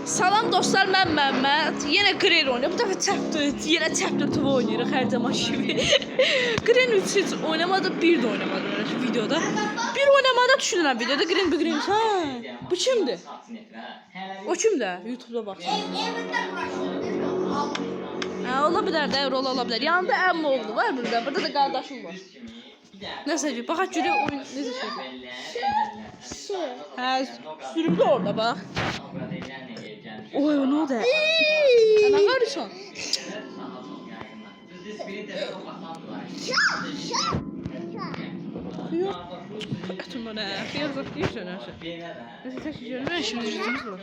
Salam dostlar, mən Məhəmməd. Yenə Gren oynayır. Bu dəfə chapter, yenə chapter 2 oynayırıq hər zaman kimi. Gren 3 heç oynamadı, bir də oynamadı şu videoda. Bir oynamada düşünürəm videoda. Gren bu Gren. Ha, bu kimdir? O kimdir? YouTube'da baxsın. Ha, ola bilər də, rol ola bilər. Yanında əmmi oğlu var burada. Burada da qardaşım var. Nəsə ki, baxaq görək oyun necə şeydir. Hə, sürümlü orada bax. Oy, o ne oldu? Sen ağırsan. Yok. Atın bana. Yazık değil sen aşağı. Neyse taşıyacağım. Ben şimdi yüzümüz var.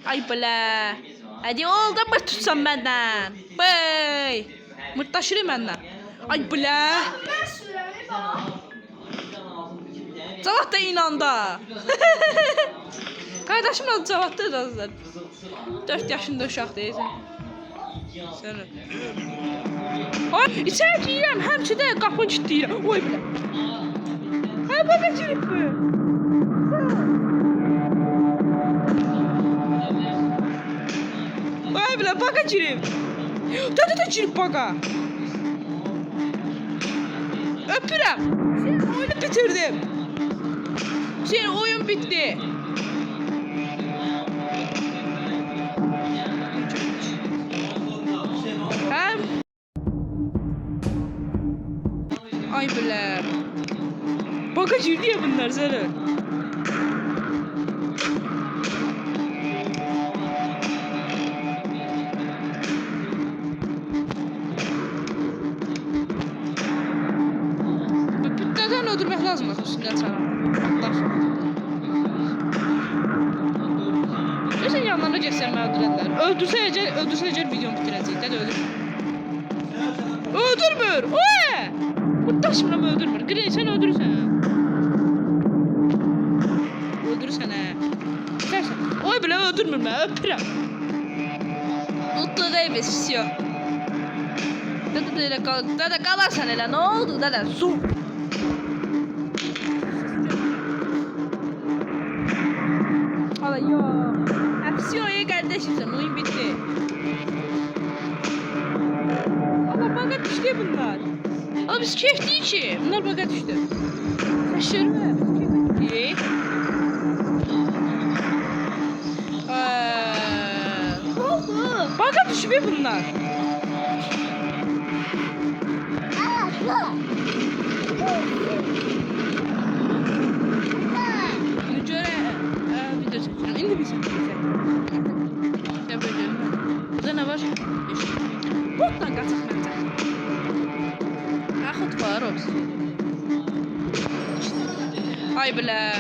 Ay bala. Hadi oldu mı tutsan benden. Bey. Mırtaşırım benden. Ay bala. Cavab da inandı. Kardeşim adı Cavaddır azlar. 4 yaşında uşaq deyirsən. Sən. Ay, içəri girəm, həmçində qapını kilitləyirəm. Oy bilə. Hə, baqa girib bu. Oy bilə, baqa girib. Da girib baqa. Öpürəm. Oyunu bitirdim. Senin oyun bitti. Hem ay bile bagajı diye bunlar sana. Neden öldürmek lazım aslında sana? Sen yanlarına geçsen beni öldürürler. Öldürse videomu bitirəcək. Dədə öldür. Öldürmür. Oy! Bu daşımla mı öldürmür? Gren sen öldürürsən. Öldürürsən hə. Bilərsən. Oy bile öldürmür mən. Öpürəm. Mutlu deyimiz. Всё. Dədə qalarsan elə. Ne oldu dədə? Su. Hala yok. Aksiyoya kardeşim sen oyun bitti. Ama baka düştü bunlar. Ama biz keyif değil ki. Bunlar baka düştü. Şaşırma. Keyif ne oldu? Baka düşmüyor bunlar. Video çekiyorum. İndi bir şey. Burada ne var? Botdan kaçak bence. Akıt var olsun. Ay bile.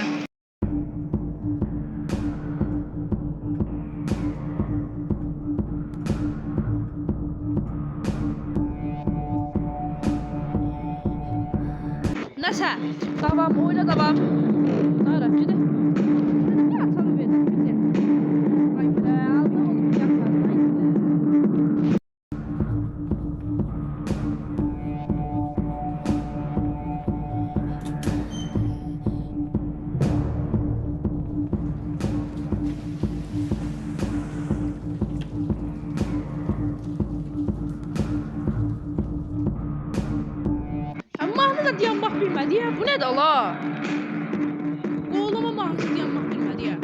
Neyse. Tamam oyna tamam. Nara gidi. Mahnı da dayanmaq bilmədi ya. Bu nədir Allah? Qoğlama mahnısı dayanmaq bilmədi ya.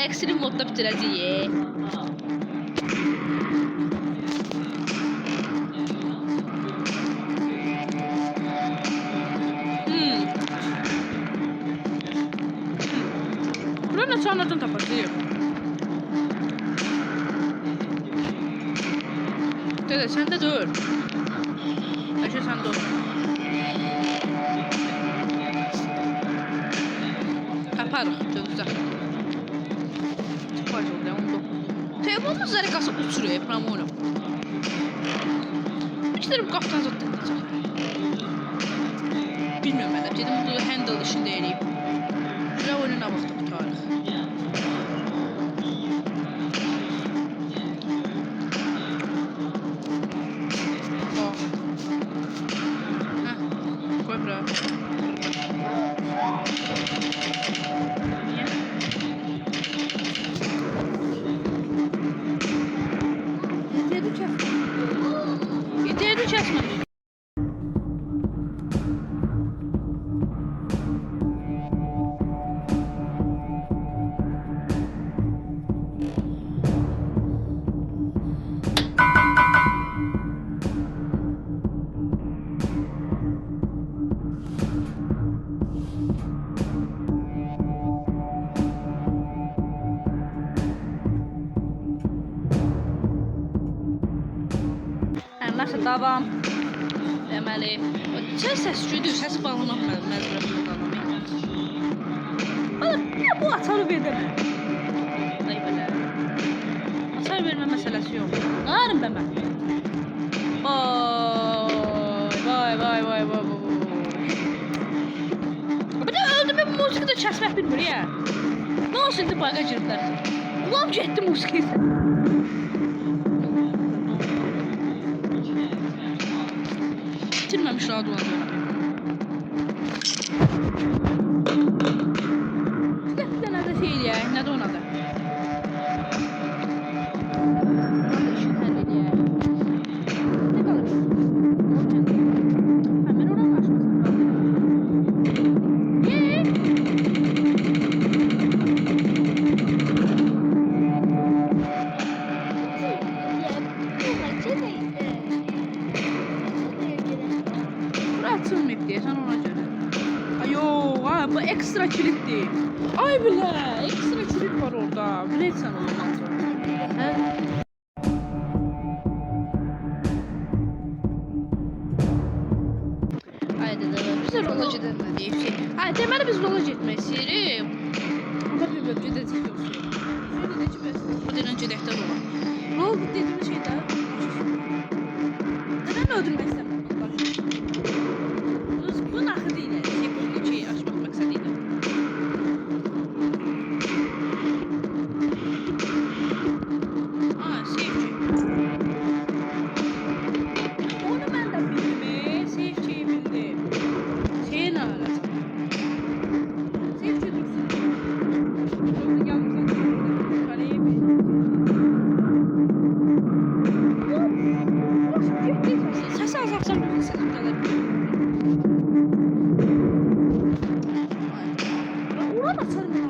Ekstrem modda bitirəcəyik. Buranın açanlardan tapacağıq. Dede sen de dur. Ayşe sen dur. Kaparıq gözdə. Çok acı oldu ya, 19. Telefonun zərəkası uçuruyor ekranı oynam. İşlərim qaptan zaten edəcək. Bilmiyorum mən də. Dedim bu handle işində eləyib. Güzel oyununa vaxtda tutarıq. Koy bura. Nəysə davam. Deməli, səs güdür, səs bağlamaq məcburiyyətində qalanım. Bu açarı verdim. Ay belə. Açar vermə məsələsi yox. Qarım bə mən. Vay. Bir də öldüm bu musiqi də kəsmək bilmir ya. Nə olsun indi baqa giriblər. Ulan getdi musiqi. Bitirməmiş rahat olacaq. Bir dənə də şey eləyək, nədə onadı? Nə qalır? Mən oranı açmasam qalır. Açılmayıb deyəsən ona görə. Bu ekstra kilitdir. Ay bilə, ekstra kilit var orada. Bilirsən onu məncə. Hə? Haydi də biz də rola gedəlməliyik ki. Hayır, deməli biz rola getmək istəyirik. Amma bir gedəcək yoxsa. Şöyle də ki, bəs bu deyilən gedək də rola. Rol dediyimiz şey də. Neden öldürmək istəmirəm? Bu naxı deyil. Şey açmaq məqsədilə. Save. Onu mən də bildim. Save bildim. Şeyin arası. Save dursun. Yoksa gelmişsen kareyi bir. Sesi azaltsam bir ses kalır. Ulan açarım ben.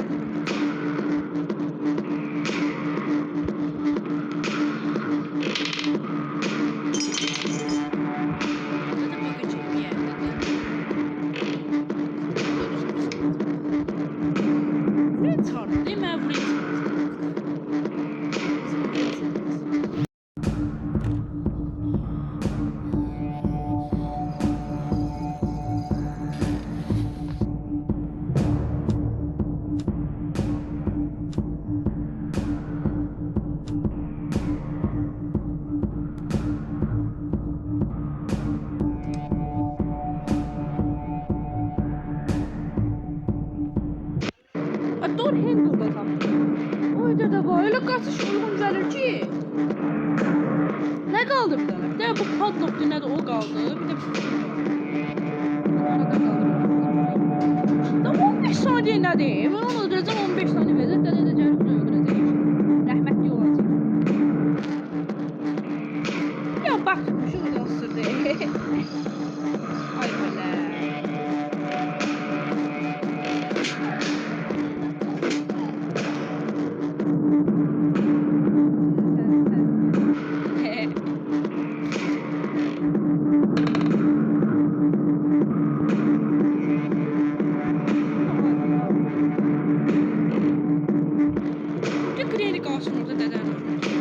Dur handle'da tam. Oyda da var. Öyle kaçış uygun gelir ki. Ne kaldı bir tane? Bir de bu padlock ne de o kaldı. Bir de bu 15 saniye ne diyeyim? Ben onu öldüreceğim 15 saniye verir. Ben edeceğim bunu öldüreceğim. Rahmetli olacak. Ya bak şu nasıl değil. Ay böyle. Kredi kalsın orada deden.